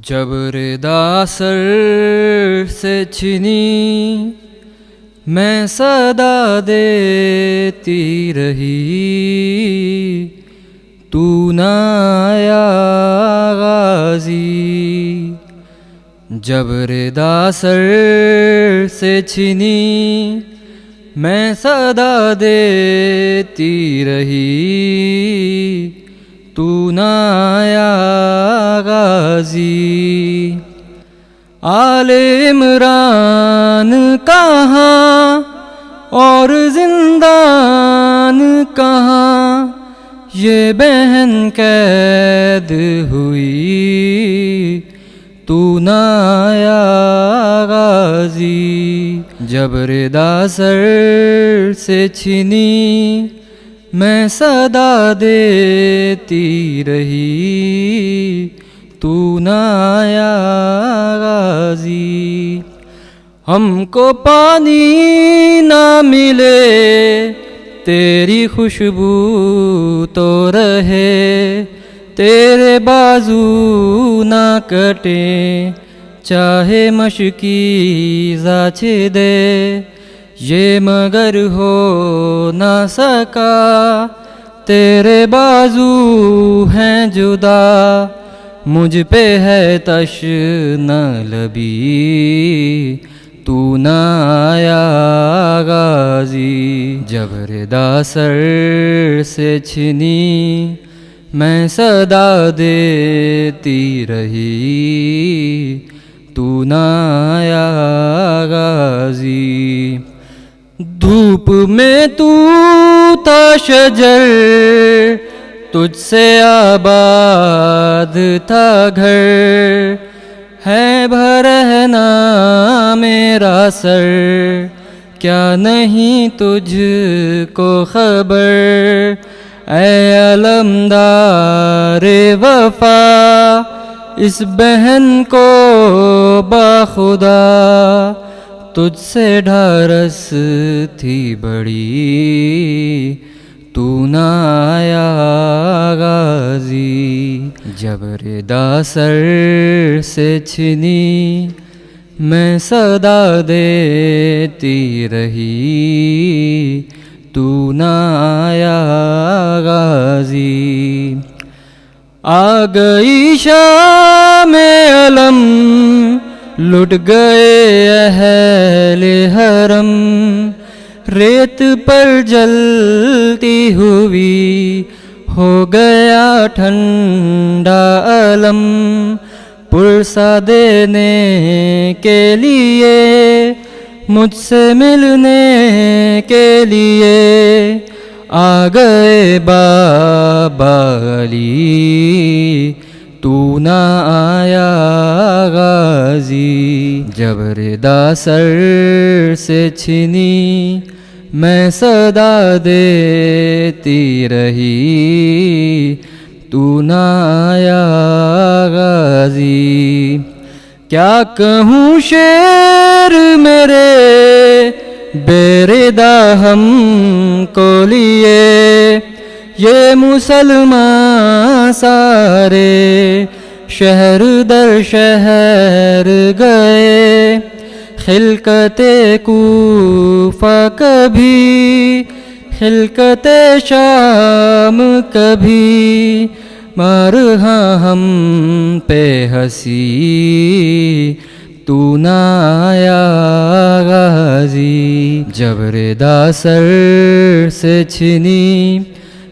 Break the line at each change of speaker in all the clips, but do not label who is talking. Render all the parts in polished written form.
جب ردا سر سے چھنی میں صدا دیتی رہی، تو نہ آیا غازی۔ جب ردا سر سے چھنی میں صدا دیتی رہی، تو نہ آیا غازی۔ آل عمران کہاں اور زندان کہاں، یہ بہن قید ہوئی، تو نہ آیا غازی۔ جب ردا سر سے چھنی میں صدا دیتی رہی، تو نہ آیا غازی۔ ہم کو پانی نہ ملے تیری خوشبو تو رہے، تیرے بازو نہ کٹیں چاہے مشکی زاچ دے، یہ مگر ہو نہ سکا تیرے بازو ہیں جدا، مجھ پہ ہے تشنہ لبی، تو نہ آیا غازی۔ جب ردا سر سے چھنی میں صدا دیتی رہی، تو نہ آیا غازی۔ دھوپ میں تو تھا شجر، تجھ سے آباد تھا گھر، ہے بھرہنا میرا سر، کیا نہیں تجھ کو خبر، اے علمدار وفا اس بہن کو باخدا، تجھ سے ڈھارس تھی بڑی، تو نہ آیا غازی۔ جب ردا سر سے چھنی میں صدا دیتی رہی، تو نہ آیا غازی۔ آ گئی شام علم لٹ گئے اہل حرم، ریت پر جلتی ہوئی ہو گیا ٹھنڈا علم، پرسہ دینے کے لیے مجھ سے ملنے کے لیے آ گئے بابا علی، تو نہ آیا غازی۔ جب ردا سر سے چھنی میں صدا دیتی رہی، تو نہ آیا غازی۔ کیا کہوں شعر میرے بے ردا ہم کو لیے، یہ مسلمان سارے شہر در شہر گئے، خلقت کوفہ کبھی خلقت شام کبھی، مارہا ہم پہ ہنسی، تو نہ آیا غازی۔ جب ردا سر سے چھنی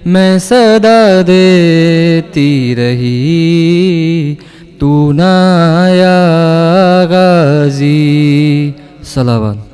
میں صدا دیتی رہی، تو نہ آیا غازی۔ صلوات۔